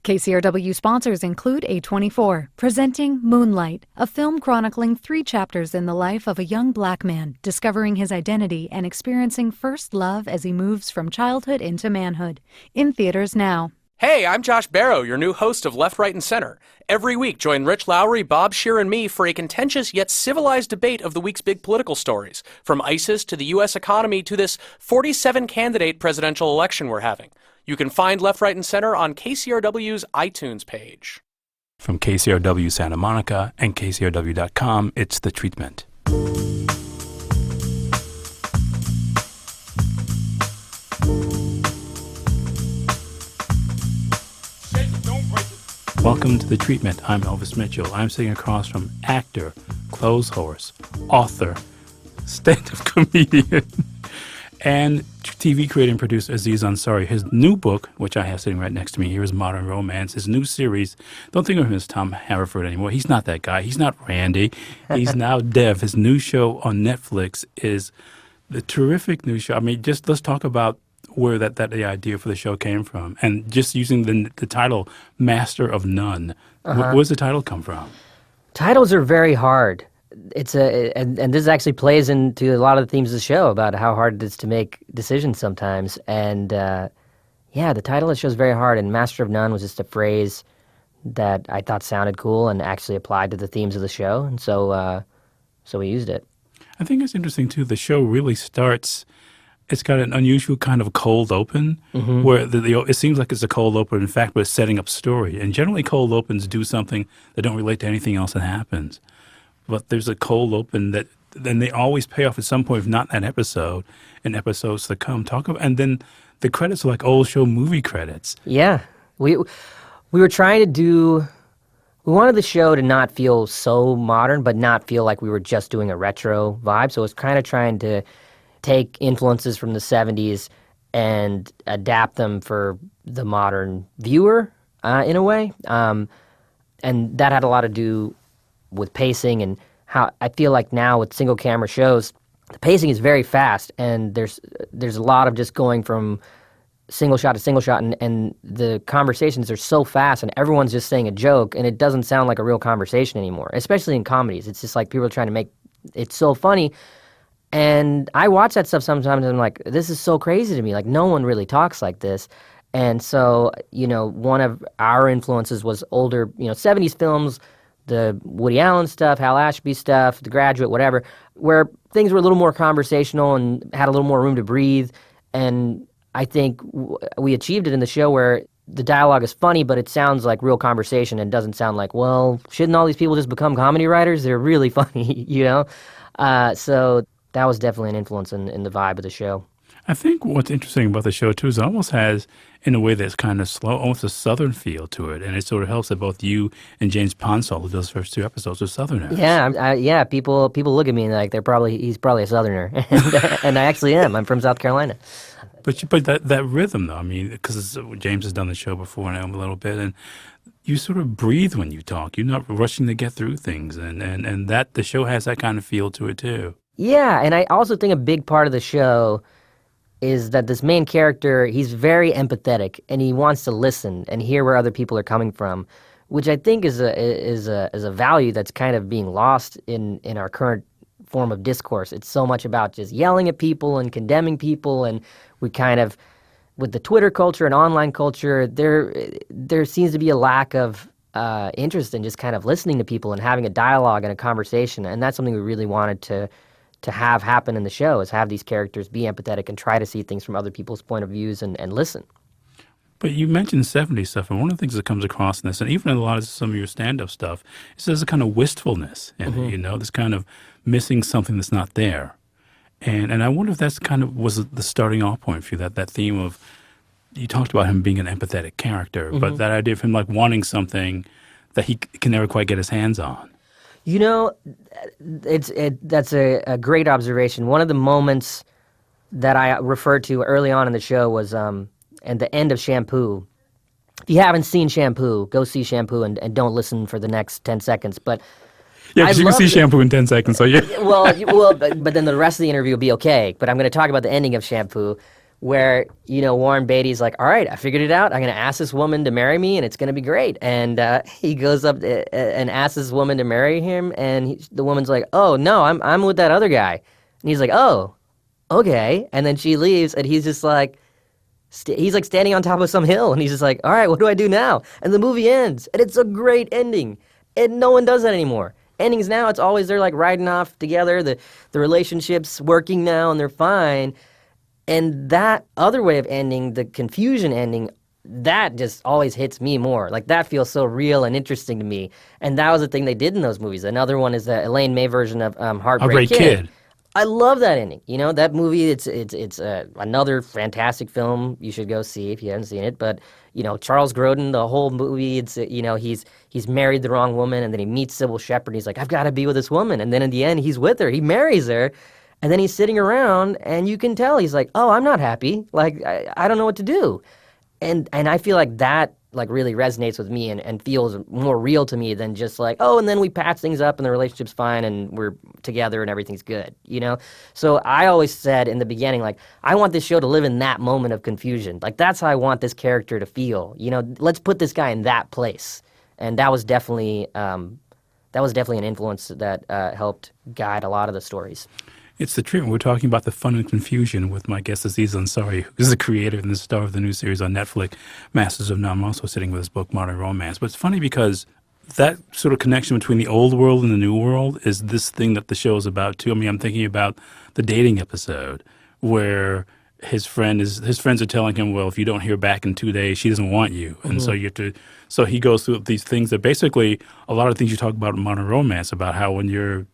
KCRW sponsors include A24, presenting Moonlight, a film chronicling 3 chapters in the life of a young black man discovering his identity and experiencing first love as he moves from childhood into manhood. In theaters now. Hey, I'm Josh Barrow, your new host of Left, Right, and Center. Every week, join Rich Lowry, Bob Scheer, and me for a contentious yet civilized debate of the week's big political stories, from ISIS to the U.S. economy to this 47-candidate presidential election we're having. You can find Left, Right, and Center on KCRW's iTunes page. From KCRW Santa Monica and KCRW.com, it's The Treatment. Welcome to The Treatment. I'm Elvis Mitchell. I'm sitting across from actor, clothes horse, author, stand-up comedian, and TV creator and producer Aziz Ansari. His new book, which I have sitting right next to me here, is Modern Romance. His new series, don't think of him as Tom Haverford anymore. He's not that guy. He's not Randy. He's now Dev. His new show on Netflix is the terrific new show. I mean, just let's talk about where the idea for the show came from. And just using the title, Master of None. Where does the title come from? Titles are very hard. And this actually plays into a lot of the themes of the show about how hard it is to make decisions sometimes. And the title of the show is very hard. And Master of None was just a phrase that I thought sounded cool and actually applied to the themes of the show. And so we used it. I think it's interesting, too. The show really starts... It's got an unusual kind of cold open where it seems like it's a cold open, in fact, but it's setting up story. And generally cold opens do something that don't relate to anything else that happens. But there's a cold open that then they always pay off at some point, if not in that episode, in episodes to come. And then the credits are like old show movie credits. Yeah. We were trying to we wanted the show to not feel so modern, but not feel like we were just doing a retro vibe. So it was kind of trying to take influences from the 70s and adapt them for the modern viewer in a way. And that had a lot to do with pacing and how I feel like now with single camera shows, the pacing is very fast and there's a lot of just going from single shot to single shot and the conversations are so fast and everyone's just saying a joke and it doesn't sound like a real conversation anymore, especially in comedies. It's just like people are trying to make it so funny. And I watch that stuff sometimes and I'm like, this is so crazy to me. Like, no one really talks like this. And so, one of our influences was older, 70s films, the Woody Allen stuff, Hal Ashby stuff, The Graduate, whatever, where things were a little more conversational and had a little more room to breathe. And I think we achieved it in the show where the dialogue is funny, but it sounds like real conversation and doesn't sound like, well, shouldn't all these people just become comedy writers? They're really funny, So that was definitely an influence in the vibe of the show. I think what's interesting about the show, too, is it almost has, in a way that's kind of slow, almost a Southern feel to it. And it sort of helps that both you and James Ponsall, who does the first 2 episodes, are Southerners. Yeah, people look at me and like he's probably a Southerner. And I actually am. I'm from South Carolina. But that rhythm, though, I mean, because James has done the show before and I am a little bit, and you sort of breathe when you talk. You're not rushing to get through things. And that the show has that kind of feel to it, too. Yeah, and I also think a big part of the show is that this main character, he's very empathetic and he wants to listen and hear where other people are coming from, which I think is a value that's kind of being lost in our current form of discourse. It's so much about just yelling at people and condemning people, and we kind of, with the Twitter culture and online culture, there seems to be a lack of interest in just kind of listening to people and having a dialogue and a conversation, and that's something we really wanted to have happen in the show, is have these characters be empathetic and try to see things from other people's point of views and listen. But you mentioned 70s stuff, and one of the things that comes across in this, and even in a lot of some of your stand-up stuff, is there's a kind of wistfulness in it, this kind of missing something that's not there. And I wonder if that's kind of was the starting off point for you, that theme of, you talked about him being an empathetic character, but that idea of him like wanting something that he can never quite get his hands on. That's a great observation. One of the moments that I referred to early on in the show was at the end of Shampoo. If you haven't seen Shampoo, go see Shampoo and don't listen for the next 10 seconds. But yeah, because you can see Shampoo in 10 seconds, so yeah. But then the rest of the interview will be okay. But I'm going to talk about the ending of Shampoo, where, Warren Beatty's like, all right, I figured it out. I'm going to ask this woman to marry me, and it's going to be great. And he goes up and asks this woman to marry him, and the woman's like, oh, no, I'm with that other guy. And he's like, oh, okay. And then she leaves, and he's just like, he's like standing on top of some hill, and he's just like, all right, what do I do now? And the movie ends, and it's a great ending. And no one does that anymore. Endings now, it's always they're like riding off together, the relationship's working now, and they're fine. And that other way of ending, the confusion ending, that just always hits me more. Like, that feels so real and interesting to me. And that was the thing they did in those movies. Another one is the Elaine May version of Heartbreak Kid. I love that ending. That movie, it's another fantastic film you should go see if you haven't seen it. But, Charles Grodin, the whole movie, it's, he's married the wrong woman, and then he meets Sybil Shepherd, and he's like, I've got to be with this woman. And then in the end, he's with her. He marries her. And then he's sitting around, and you can tell he's like, oh, I'm not happy. Like, I don't know what to do. And I feel like that really resonates with me and feels more real to me than just like, oh, and then we patch things up and the relationship's fine and we're together and everything's good, So I always said in the beginning, like, I want this show to live in that moment of confusion. Like, that's how I want this character to feel. Let's put this guy in that place. And that was definitely an influence that helped guide a lot of the stories. It's the treatment. We're talking about the fun and confusion with my guest Aziz Ansari, who is the creator and the star of the new series on Netflix, Masters of None. I'm also sitting with his book, Modern Romance. But it's funny because that sort of connection between the old world and the new world is this thing that the show is about, too. I mean, I'm thinking about the dating episode where his friends are telling him, well, if you don't hear back in 2 days, she doesn't want you. And so you have to – so he goes through these things that basically a lot of things you talk about in Modern Romance about how when you're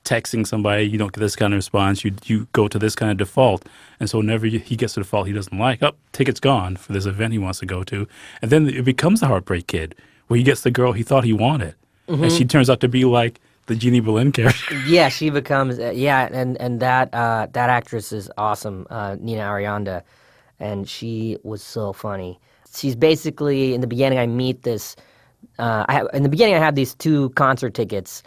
texting somebody, you don't get this kind of response, you go to this kind of default. And so whenever he gets to the default he doesn't like, ticket's gone for this event he wants to go to. And then it becomes the Heartbreak Kid, where he gets the girl he thought he wanted. And she turns out to be like the Jeannie Boleyn character. Yeah, she becomes, and that actress is awesome, Nina Arianda. And she was so funny. She's basically, in the beginning I meet this, I have these 2 concert tickets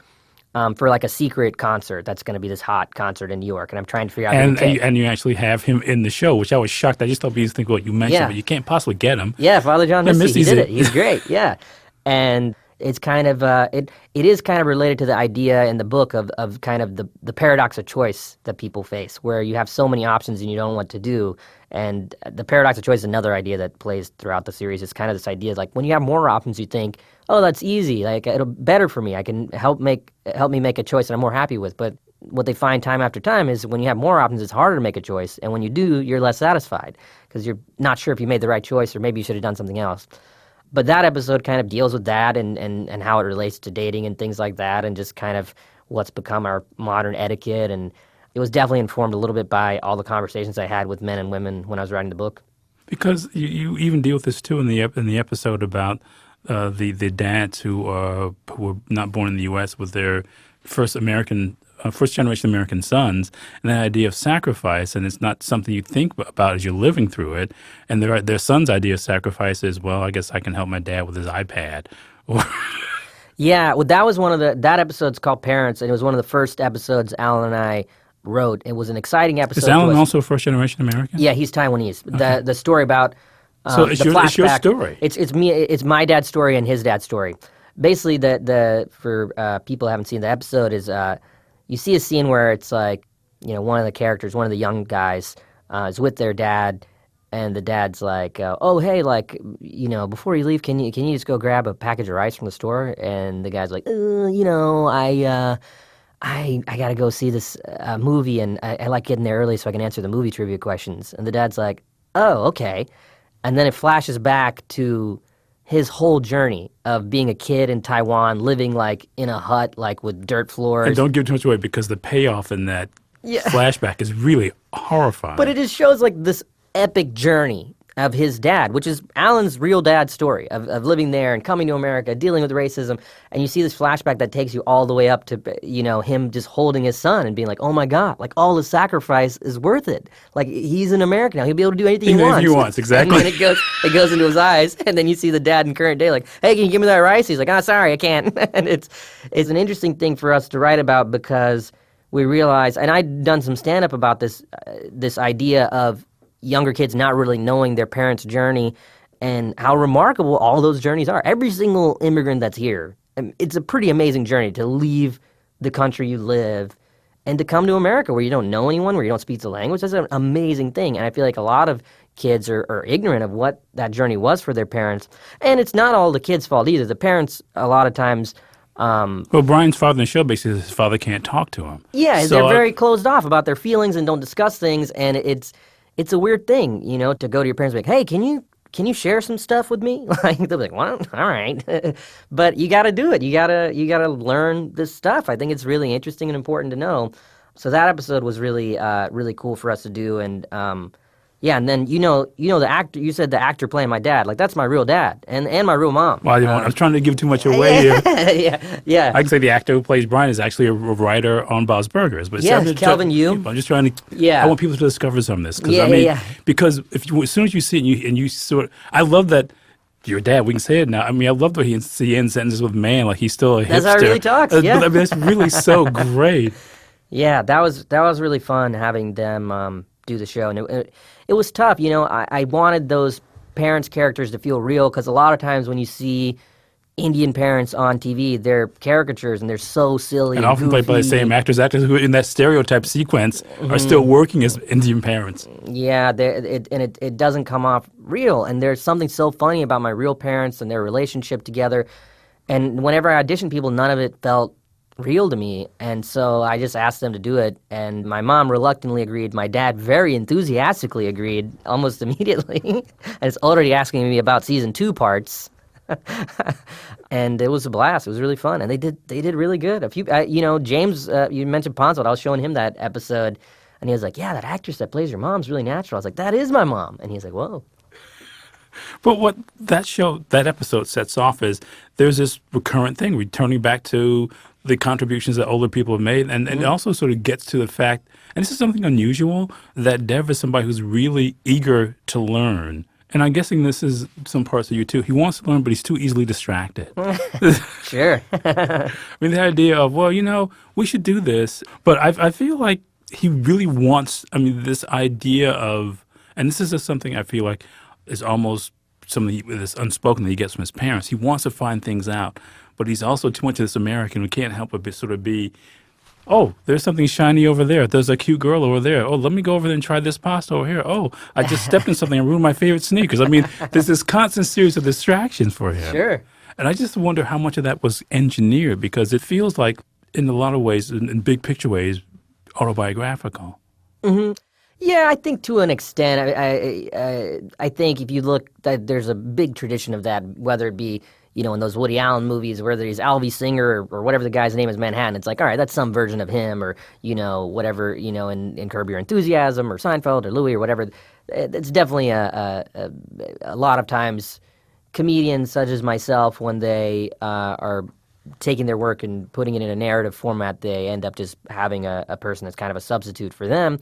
for like a secret concert that's going to be this hot concert in New York, and I'm trying to figure out and you actually have him in the show, which I was shocked. I just thought you think what you mentioned, but you can't possibly get him. Yeah, Father John Misty, he did it. He's great, yeah. And it's kind of it is kind of related to the idea in the book of kind of the paradox of choice that people face, where you have so many options and you don't know what to do. And the paradox of choice is another idea that plays throughout the series. It's kind of this idea like when you have more options, you think, oh, that's easy. Like, it'll better for me. I can help me make a choice that I'm more happy with. But what they find time after time is when you have more options, it's harder to make a choice. And when you do, you're less satisfied because you're not sure if you made the right choice or maybe you should have done something else. But that episode kind of deals with that and how it relates to dating and things like that, and just kind of what's become our modern etiquette. And it was definitely informed a little bit by all the conversations I had with men and women when I was writing the book. Because you even deal with this too in the episode about the dads who were not born in the U.S. with their first generation American sons, and that idea of sacrifice, and it's not something you think about as you're living through it. And their son's idea of sacrifice is, well, I guess I can help my dad with his iPad. Yeah, well, that was that episode's called Parents, and it was one of the first episodes Alan and I wrote. It was an exciting episode. Is Alan also a first-generation American? Yeah, he's Taiwanese. Okay. The story about so it's your story. It's me. It's my dad's story and his dad's story. Basically, for people who haven't seen the episode, is you see a scene where it's like, one of the characters, one of the young guys, is with their dad, and the dad's like, oh, hey, like, before you leave, can you just go grab a package of rice from the store? And the guy's like, I got to go see this movie, and I like getting there early so I can answer the movie trivia questions. And the dad's like, oh, okay. And then it flashes back to his whole journey of being a kid in Taiwan, living like in a hut, like with dirt floors. And don't give too much away because the payoff in that flashback is really horrifying. But it just shows like this epic journey of his dad, which is Alan's real dad's story of living there and coming to America, dealing with racism. And you see this flashback that takes you all the way up to, him just holding his son and being like, oh my God, like all his sacrifice is worth it. Like he's an American now. He'll be able to do anything he wants. He wants, exactly. And then it goes into his eyes. And then you see the dad in current day like, hey, can you give me that rice? He's like, oh, sorry, I can't. And it's an interesting thing for us to write about because we realize, and I'd done some stand-up about this idea of younger kids not really knowing their parents' journey and how remarkable all those journeys are. Every single immigrant that's here, it's a pretty amazing journey to leave the country you live and to come to America where you don't know anyone, where you don't speak the language. That's an amazing thing. And I feel like a lot of kids are ignorant of what that journey was for their parents. And it's not all the kids' fault either. The parents, a lot of times... well, Brian's father in the show basically says his father can't talk to him. Yeah, so they're very closed off about their feelings and don't discuss things. And it's a weird thing, to go to your parents and be like, hey, can you share some stuff with me? Like, they'll be like, well, all right. But you got to do it. You got to learn this stuff. I think it's really interesting and important to know. So that episode was really really cool for us to do. And and then the actor, you said the actor playing my dad, like that's my real dad and my real mom. Well, I was trying to give too much away here. Yeah. I can say the actor who plays Brian is actually a writer on Bob's Burgers. But Kelvin Yu. I'm just trying to. I want people to discover some of this. Because as soon as you see it and you sort of, I love that. Your dad, we can say it now. I mean, I love the way he ends sentences with man, like he's still a hipster. That's how he really talks, yeah. I mean, that's really so great. Yeah, that was really fun having them do the show. And it was tough, I wanted those parents' characters to feel real because a lot of times when you see Indian parents on TV, they're caricatures and they're so silly and often played by the same actors who in that stereotype sequence are still working as Indian parents. Yeah, it doesn't come off real. And there's something so funny about my real parents and their relationship together. And whenever I auditioned people, none of it felt real to me. And so I just asked them to do it. And my mom reluctantly agreed. My dad very enthusiastically agreed almost immediately. And it's already asking me about season 2 parts. And it was a blast. It was really fun, and they did really good. A few, James, you mentioned Ponzot. I was showing him that episode, and he was like, "Yeah, that actress that plays your mom's really natural." I was like, "That is my mom," and he's like, "Whoa." But what that episode sets off is there's this recurrent thing, returning back to the contributions that older people have made, and it also sort of gets to the fact, and this is something unusual, that Dev is somebody who's really eager to learn. And I'm guessing this is some parts of you, too. He wants to learn, but he's too easily distracted. Sure. I mean, the idea of, we should do this. But I feel like he really wants, this idea of, and this is just something I feel like is almost something that's unspoken that he gets from his parents. He wants to find things out, but he's also too much of this American who can't help but sort of be, oh, there's something shiny over there. There's a cute girl over there. Oh, let me go over there and try this pasta over here. Oh, I just stepped in something and ruined my favorite sneakers. I mean, there's this constant series of distractions for him. Sure. And I just wonder how much of that was engineered, because it feels like, in a lot of ways, in big picture ways, autobiographical. Mm-hmm. Yeah, I think to an extent. I think if you look, that there's a big tradition of that, whether it be in those Woody Allen movies, whether he's Alvy Singer or whatever the guy's name is, Manhattan, it's like, all right, that's some version of him, or, whatever, in Curb Your Enthusiasm or Seinfeld or Louis or whatever. It's definitely a lot of times comedians such as myself, when they are taking their work and putting it in a narrative format, they end up just having a person that's kind of a substitute for them.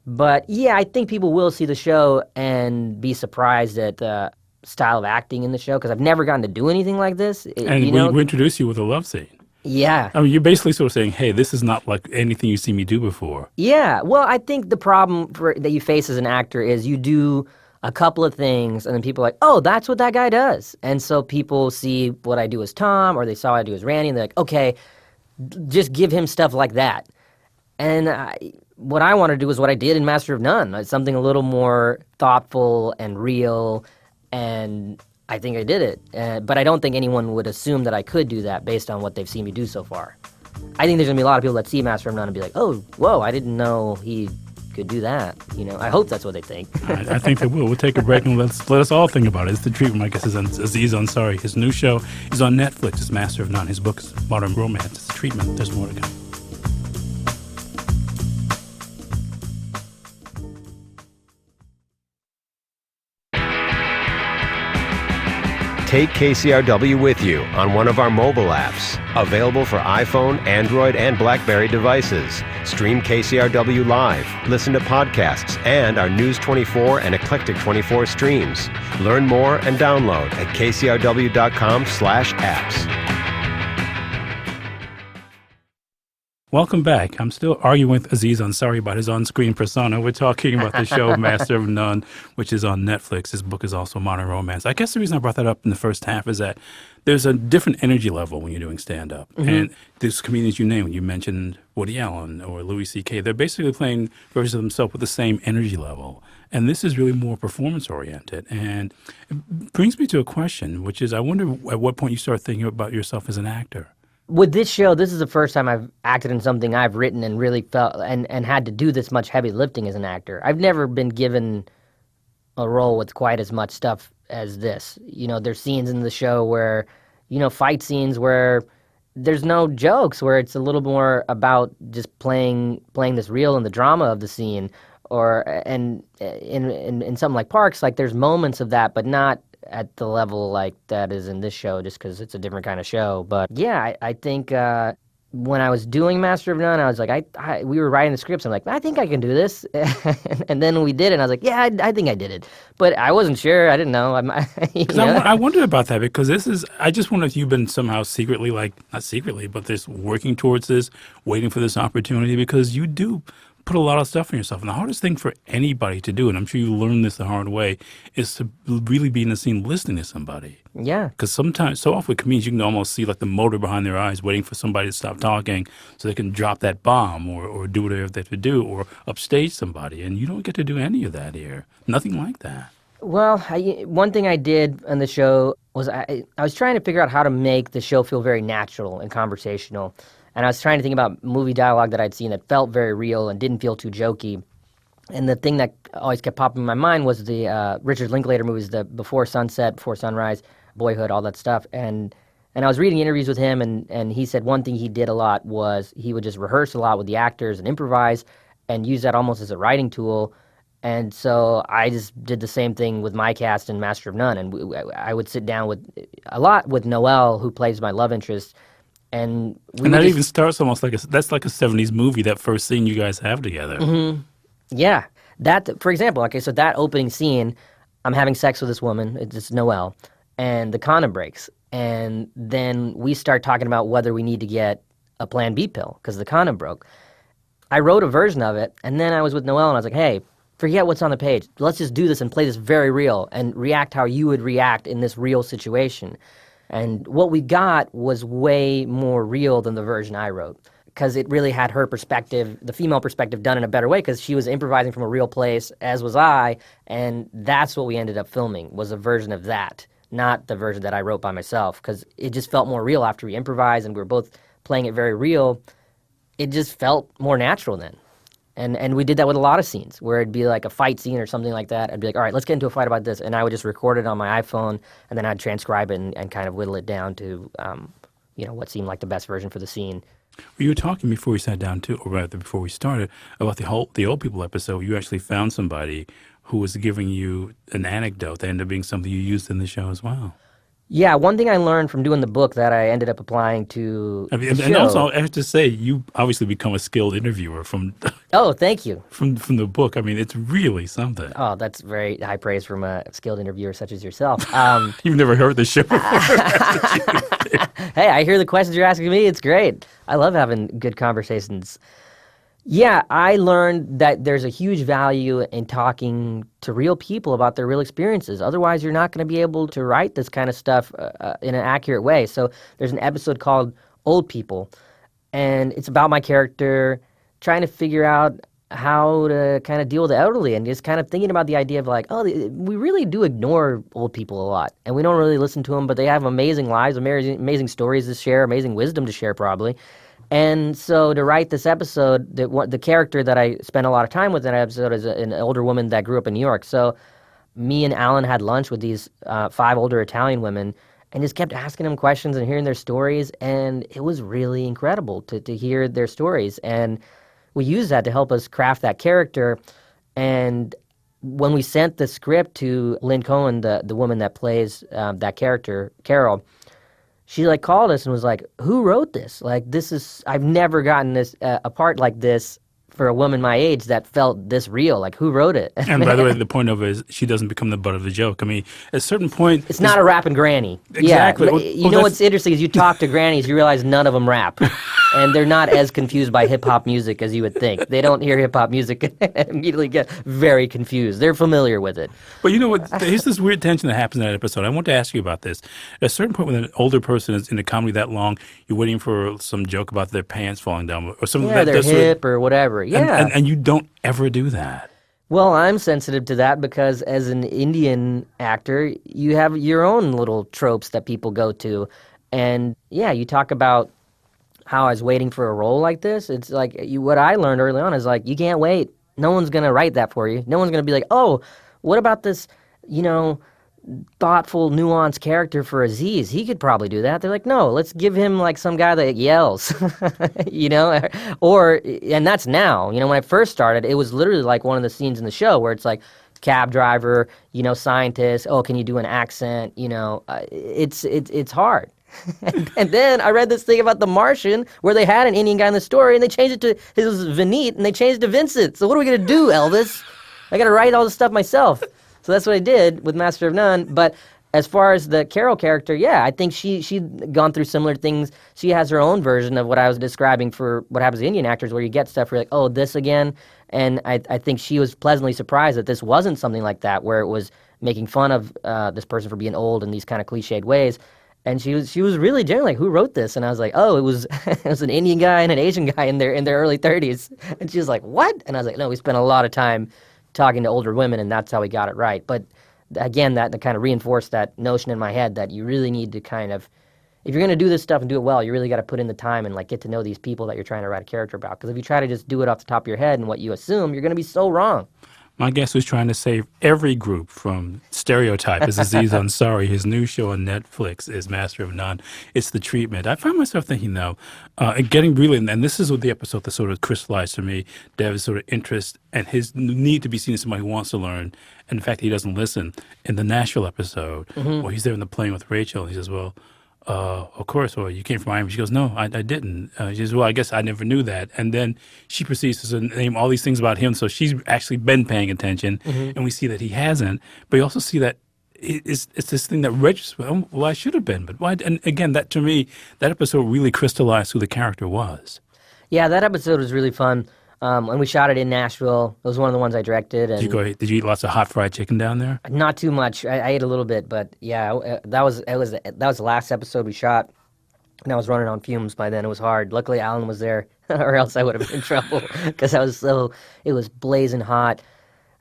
But yeah, I think people will see the show and be surprised at the style of acting in the show, because I've never gotten to do anything like this. And we introduced you with a love scene. Yeah. I mean, you're basically sort of saying, hey, this is not like anything you've seen me do before. Yeah. Well, I think the problem that you face as an actor is you do a couple of things, and then people are like, oh, that's what that guy does. And so people see what I do as Tom, or they saw what I do as Randy, and they're like, okay, just give him stuff like that. And what I want to do is what I did in Master of None. Something a little more thoughtful and real, and I think I did it. But I don't think anyone would assume that I could do that based on what they've seen me do so far. I think there's going to be a lot of people that see Master of None and be like, oh, whoa, I didn't know he could do that. I hope that's what they think. I think they will. We'll take a break and let us all think about it. It's The Treatment. My guest is Aziz Ansari. His new show is on Netflix. It's Master of None. His book is Modern Romance. It's The Treatment. There's more to come. Take KCRW with you on one of our mobile apps. Available for iPhone, Android, and BlackBerry devices. Stream KCRW live, listen to podcasts, and our News 24 and Eclectic 24 streams. Learn more and download at kcrw.com/apps. Welcome back. I'm still arguing with Aziz Ansari about his on-screen persona. We're talking about the show Master of None, which is on Netflix. His book is also modern romance. I guess the reason I brought that up in the first half is that there's a different energy level when you're doing stand-up. Mm-hmm. And there's comedians you name, you mentioned Woody Allen or Louis C.K. They're basically playing versions of themselves with the same energy level. And this is really more performance-oriented. And it brings me to a question, which is I wonder at what point you start thinking about yourself as an actor. With this show, this is the first time I've acted in something I've written and really felt and had to do this much heavy lifting as an actor. I've never been given a role with quite as much stuff as this. You know, there's scenes in the show where, you know, fight scenes where there's no jokes, where it's a little more about just playing this real and the drama of the scene. And in something like Parks, like there's moments of that, but not at the level like that is in this show, just because it's a different kind of show. But yeah, I think when I was doing Master of None, I was like, we were writing the scripts. I'm like, I think I can do this. And then we did it, and I was like, yeah, I think I did it. But I wasn't sure. I didn't know. I wondered about that because I just wonder if you've been somehow secretly, not secretly, but just working towards this, waiting for this opportunity, because you do put a lot of stuff on yourself. And the hardest thing for anybody to do, and I'm sure you learned this the hard way, is to really be in the scene listening to somebody. Yeah. Because sometimes, so often with comedians, you can almost see like the motor behind their eyes waiting for somebody to stop talking so they can drop that bomb or do whatever they have to do or upstage somebody. And you don't get to do any of that here. Nothing like that. Well, one thing I did on the show was I was trying to figure out how to make the show feel very natural and conversational. And I was trying to think about movie dialogue that I'd seen that felt very real and didn't feel too jokey. And the thing that always kept popping in my mind was the Richard Linklater movies, the Before Sunset, Before Sunrise, Boyhood, all that stuff. And I was reading interviews with him, and he said one thing he did a lot was he would just rehearse a lot with the actors and improvise and use that almost as a writing tool. And so I just did the same thing with my cast in Master of None. And I would sit down a lot with Noelle, who plays my love interest. And that even starts almost that's like a 70s movie, that first scene you guys have together. Mm-hmm. Yeah. That, for example, okay, so that opening scene, I'm having sex with this woman, it's Noelle, and the condom breaks. And then we start talking about whether we need to get a Plan B pill because the condom broke. I wrote a version of it, and then I was with Noelle, and I was like, hey, forget what's on the page. Let's just do this and play this very real and react how you would react in this real situation. And what we got was way more real than the version I wrote, because it really had her perspective, the female perspective, done in a better way, because she was improvising from a real place, as was I, and that's what we ended up filming, was a version of that, not the version that I wrote by myself, because it just felt more real after we improvised and we were both playing it very real. It just felt more natural then. And we did that with a lot of scenes where it'd be like a fight scene or something like that. I'd be like, all right, let's get into a fight about this. And I would just record it on my iPhone, and then I'd transcribe it and kind of whittle it down to, what seemed like the best version for the scene. You were talking before we sat down, too, or rather before we started, about the Old People episode. You actually found somebody who was giving you an anecdote that ended up being something you used in the show as well. Yeah, one thing I learned from doing the book that I ended up applying to the show. And also, I have to say, you obviously become a skilled interviewer from... Oh, thank you. From the book. I mean, it's really something. Oh, that's very high praise from a skilled interviewer such as yourself. You've never heard the show before. Hey, I hear the questions you're asking me. It's great. I love having good conversations. Yeah, I learned that there's a huge value in talking to real people about their real experiences. Otherwise, you're not going to be able to write this kind of stuff in an accurate way. So there's an episode called Old People, and it's about my character trying to figure out how to kind of deal with the elderly and just kind of thinking about the idea of like, oh, we really do ignore old people a lot, and we don't really listen to them, but they have amazing lives, amazing stories to share, amazing wisdom to share probably. And so to write this episode, the character that I spent a lot of time with in that episode is an older woman that grew up in New York. So me and Alan had lunch with these 5 older Italian women and just kept asking them questions and hearing their stories. And it was really incredible to hear their stories. And we used that to help us craft that character. And when we sent the script to Lynn Cohen, the woman that plays that character, Carol, she like called us and was like, who wrote this? Like, I've never gotten this a part like this for a woman my age that felt this real. Like, who wrote it? And by the way, the point of it is she doesn't become the butt of the joke. I mean, at a certain point... It's not a rapping granny. Exactly. Yeah. You know what's interesting is you talk to grannies, you realize none of them rap. and they're not as confused by hip-hop music as you would think. They don't hear hip-hop music and immediately get very confused. They're familiar with it. But you know what? There's this weird tension that happens in that episode. I want to ask you about this. At a certain point when an older person is in a comedy that long, you're waiting for some joke about their pants falling down or something. Yeah, their hip or whatever. Yeah. And you don't ever do that. Well, I'm sensitive to that because as an Indian actor, you have your own little tropes that people go to. And yeah, you talk about how I was waiting for a role like this. It's like what I learned early on is like, you can't wait. No one's going to write that for you. No one's going to be like, oh, what about this, thoughtful, nuanced character for Aziz? He could probably do that. They're like, no, let's give him like some guy that yells, and that's now. When I first started, it was literally like one of the scenes in the show where it's like cab driver, scientist. Oh, can you do an accent? It's hard. And then I read this thing about The Martian where they had an Indian guy in the story and they changed it to his Vineet and they changed it to Vincent. So what are we going to do, Elvis? I got to write all this stuff myself. So that's what I did with Master of None. But as far as the Carol character, yeah, I think she'd gone through similar things. She has her own version of what I was describing for what happens to Indian actors where you get stuff where you're like, oh, this again. And I think she was pleasantly surprised that this wasn't something like that where it was making fun of this person for being old in these kind of cliched ways. And she was really genuine, like, who wrote this? And I was like, oh, it was an Indian guy and an Asian guy in their early 30s. And she was like, what? And I was like, no, we spent a lot of time talking to older women, and that's how we got it right. But again, that kind of reinforced that notion in my head that you really need to kind of, if you're going to do this stuff and do it well, you really got to put in the time and like get to know these people that you're trying to write a character about. Because if you try to just do it off the top of your head and what you assume, you're going to be so wrong. My guest who's trying to save every group from stereotype is Aziz Ansari. His new show on Netflix is Master of None. It's the treatment. I find myself thinking, though, getting brilliant, and this is what the episode that sort of crystallized for me, Dev's sort of interest and his need to be seen as somebody who wants to learn, and the fact that he doesn't listen. In the Nashville episode, where he's there in the plane with Rachel, and he says, well, of course, well, you came from Miami. She goes, no, I didn't. She says, well, I guess I never knew that. And then she proceeds to name all these things about him. So she's actually been paying attention, and we see that he hasn't. But you also see that it's this thing that registers, well, I should have been. But why? And again, that to me, that episode really crystallized who the character was. Yeah, that episode was really fun. And we shot it in Nashville. It was one of the ones I directed. And did you eat lots of hot fried chicken down there? Not too much. I ate a little bit, but yeah, that was the last episode we shot. And I was running on fumes by then. It was hard. Luckily, Alan was there, or else I would have been in trouble because it was blazing hot.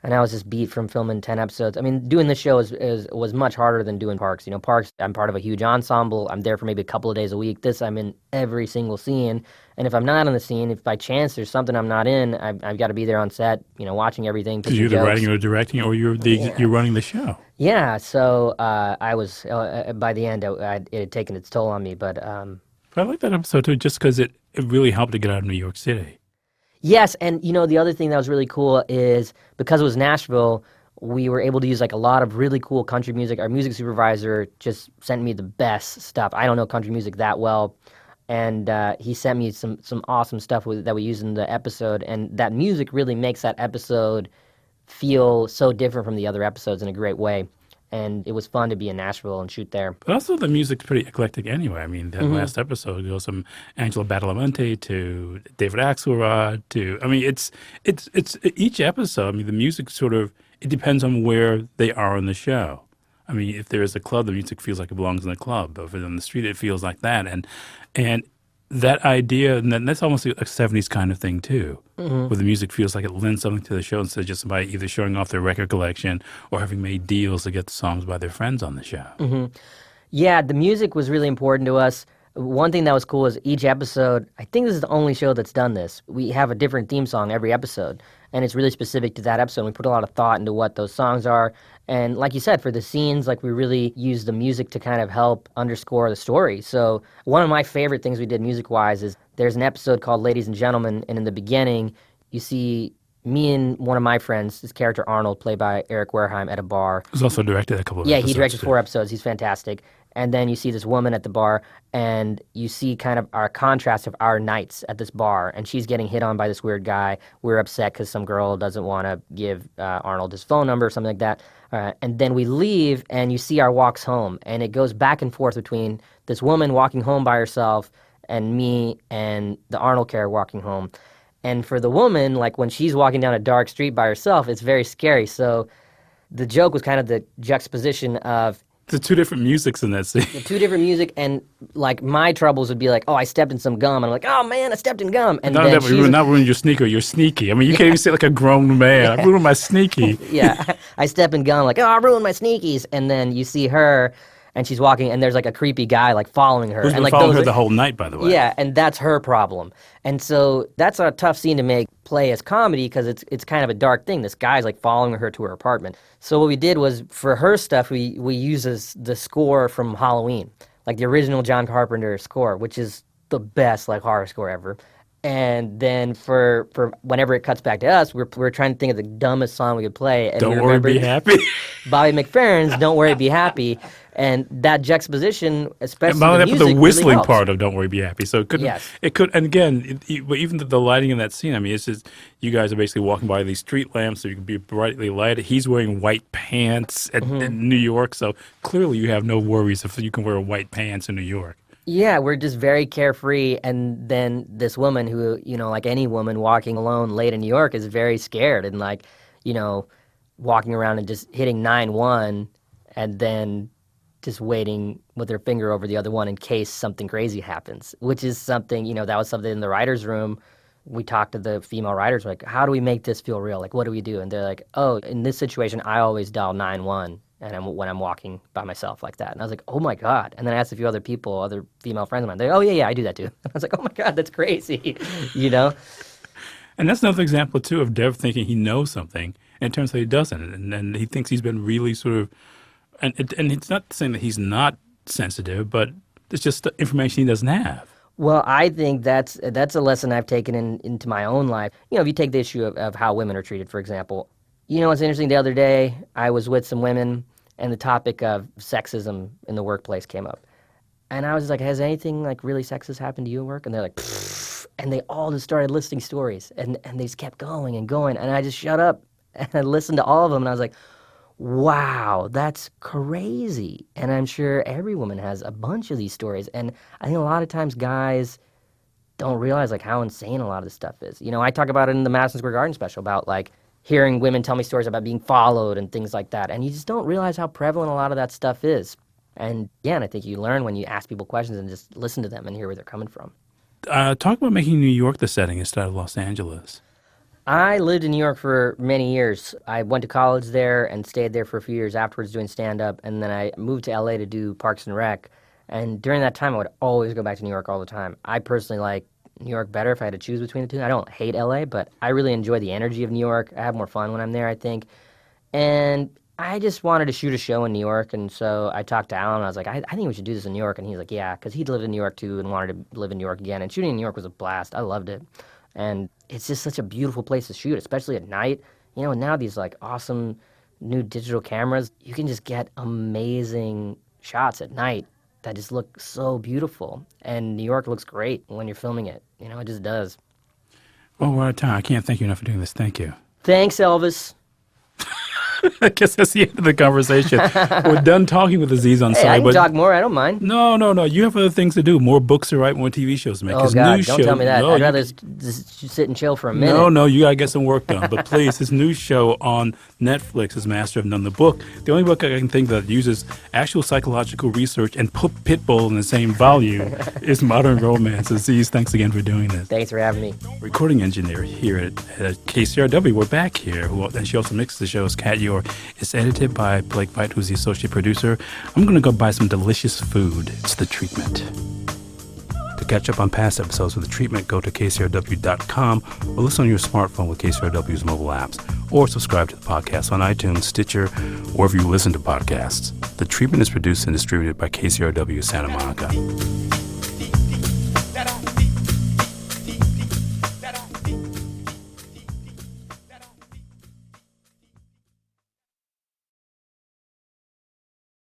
And I was just beat from filming 10 episodes. I mean, doing this show was much harder than doing Parks. Parks, I'm part of a huge ensemble. I'm there for maybe a couple of days a week. This, I'm in every single scene. And if I'm not on the scene, if by chance there's something I'm not in, I've got to be there on set, watching everything. Because you're either writing or directing, or you're running the show. Yeah, so I was, by the end, it had taken its toll on me. But I like that episode, too, just because it really helped to get out of New York City. Yes, and the other thing that was really cool is because it was Nashville, we were able to use like a lot of really cool country music. Our music supervisor just sent me the best stuff. I don't know country music that well, and he sent me some awesome stuff that we used in the episode, and that music really makes that episode feel so different from the other episodes in a great way. And it was fun to be in Nashville and shoot there. But also the music's pretty eclectic anyway. I mean, that last episode goes from Angela Badalamenti to David Axelrod to, I mean, it's each episode, I mean, the music it depends on where they are in the show. I mean, if there is a club, the music feels like it belongs in the club. But if it's on the street, it feels like that. And that idea, and that's almost a 70s kind of thing, too, where the music feels like it lends something to the show instead of just somebody either showing off their record collection or having made deals to get the songs by their friends on the show. Yeah, the music was really important to us. One thing that was cool is each episode, I think this is the only show that's done this, we have a different theme song every episode, and it's really specific to that episode. We put a lot of thought into what those songs are. And like you said, for the scenes, like we really use the music to kind of help underscore the story. So one of my favorite things we did music-wise is there's an episode called Ladies and Gentlemen, and in the beginning, you see me and one of my friends, his character Arnold, played by Eric Wareheim, at a bar. He's also directed a couple of episodes. Yeah, he directed 4 episodes. He's fantastic. And then you see this woman at the bar, and you see kind of our contrast of our nights at this bar. And she's getting hit on by this weird guy. We're upset because some girl doesn't want to give Arnold his phone number or something like that. And then we leave, and you see our walks home. And it goes back and forth between this woman walking home by herself and me and the Arnold character walking home. And for the woman, like when she's walking down a dark street by herself, it's very scary. So the joke was kind of the juxtaposition of The two different musics in that scene. the two different music, and like my troubles would be like, oh, I stepped in some gum, and I'm like, oh man, I stepped in gum. And Not then that she's you're not ruining your sneaker, you're sneaky. I mean, you can't even say like a grown man. I ruined my sneaky. yeah, I step in gum, like, oh, I ruined my sneakies. And then you see her, and she's walking, and there's like a creepy guy like following her. Who's and been like following those her are- the whole night, by the way. Yeah, and that's her problem. And so that's a tough scene to make play as comedy because it's kind of a dark thing. This guy's like following her to her apartment. So what we did was for her stuff, we used the score from Halloween, like the original John Carpenter score, which is the best like horror score ever. And then for whenever it cuts back to us, we're trying to think of the dumbest song we could play. And we Don't worry, be remembered happy. Bobby McFerrin's "Don't Worry, Be Happy," and that juxtaposition, especially And by the that, music, the whistling really helps. part of "Don't Worry, Be Happy." So it could, Yes. and again, but even the lighting in that scene. I mean, it's just you guys are basically walking by these street lamps, so you can be brightly lighted. He's wearing white pants in New York, so clearly you have no worries if you can wear white pants in New York. Yeah, we're just very carefree, and then this woman who, like any woman walking alone late in New York is very scared and like, walking around and just hitting 9-1 and then just waiting with her finger over the other one in case something crazy happens, which is something, that was something in the writer's room. We talked to the female writers, like, how do we make this feel real? Like, what do we do? And they're like, oh, in this situation, I always dial 9-1. And when I'm walking by myself like that. And I was like, oh my God. And then I asked a few other people, other female friends of mine. They're like, oh yeah, I do that too. I was like, oh my God, that's crazy, And that's another example too of Dev thinking he knows something, and it turns out he doesn't, and he thinks he's been really sort of, and it's not saying that he's not sensitive, but it's just the information he doesn't have. Well, I think that's a lesson I've taken into my own life. If you take the issue of how women are treated, for example. What's interesting, the other day, I was with some women, and the topic of sexism in the workplace came up. And I was like, has anything like really sexist happened to you at work? And they're like, pfft. And they all just started listing stories. And they just kept going and going. And I just shut up and I listened to all of them. And I was like, wow, that's crazy. And I'm sure every woman has a bunch of these stories. And I think a lot of times guys don't realize like how insane a lot of this stuff is. I talk about it in the Madison Square Garden special about like hearing women tell me stories about being followed and things like that. And you just don't realize how prevalent a lot of that stuff is. And yeah, and I think you learn when you ask people questions and just listen to them and hear where they're coming from. Talk about making New York the setting instead of Los Angeles. I lived in New York for many years. I went to college there and stayed there for a few years afterwards doing stand-up. And then I moved to LA to do Parks and Rec. And during that time, I would always go back to New York all the time. I personally like New York better if I had to choose between the two. I don't hate LA, but I really enjoy the energy of New York. I have more fun when I'm there, I think. And I just wanted to shoot a show in New York, and so I talked to Alan, and I was like, I think we should do this in New York. And he's like, yeah, because he'd lived in New York too and wanted to live in New York again. And shooting in New York was a blast. I loved it. And it's just such a beautiful place to shoot, especially at night. And now these like awesome new digital cameras, you can just get amazing shots at night that just look so beautiful. And New York looks great when you're filming it. It just does. Well, we're out of time. I can't thank you enough for doing this. Thank you. Thanks, Elvis. I guess that's the end of the conversation. We're done talking with Aziz Ansari. Hey, I can talk more. I don't mind. No. You have other things to do. More books to write, more TV shows to make. Oh, His God, new don't show, tell me that. No, I'd rather just sit and chill for a minute. No, you got to get some work done. But please, his new show on Netflix is Master of None. The book, the only book I can think that uses actual psychological research and put Pitbull in the same volume is Modern Romance. Aziz, thanks again for doing this. Thanks for having me. Recording engineer here at KCRW. We're back here. And she also mixes the show as Kat Yor. It's edited by Blake Veit, who's the associate producer. I'm going to go buy some delicious food. It's The Treatment. To catch up on past episodes of The Treatment, go to KCRW.com or listen on your smartphone with KCRW's mobile apps, or subscribe to the podcast on iTunes, Stitcher, wherever you listen to podcasts. The Treatment is produced and distributed by KCRW Santa Monica.